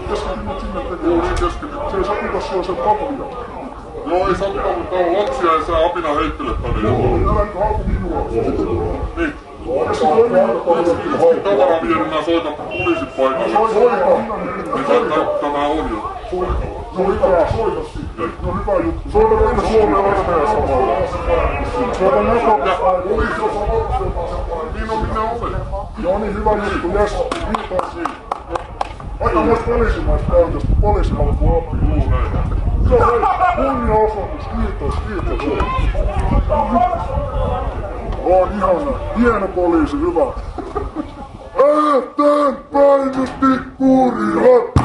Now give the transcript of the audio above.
Keskityt sinne tekemään. Joo, niin keskityt. Se ei satuta sua sen papia. Joo, ei satuta, mutta täällä on lapsia ja sä apina heittelet tänne. Äläkö hauku minua? Niin. Keskityt tavaraa viedä, mä soitan poliisit paikalle. Niin tämä on jo. No hyvä, soita sitten. No hyvä juttu. Soita meille Suomeen armeija samalla. Soita näkökulmaa. Poliisi on samanlaista. Niin on minä olen. No niin, hyvä juttu. Jes, kiitos. Aika myös poliisimaista käytöstä. Poliisimalkku appi. Joo, hei. Kunnia-osoitus. Kiitos. On ihana. Hieno poliisi, hyvä. Eteenpäin nyt, kuurihat!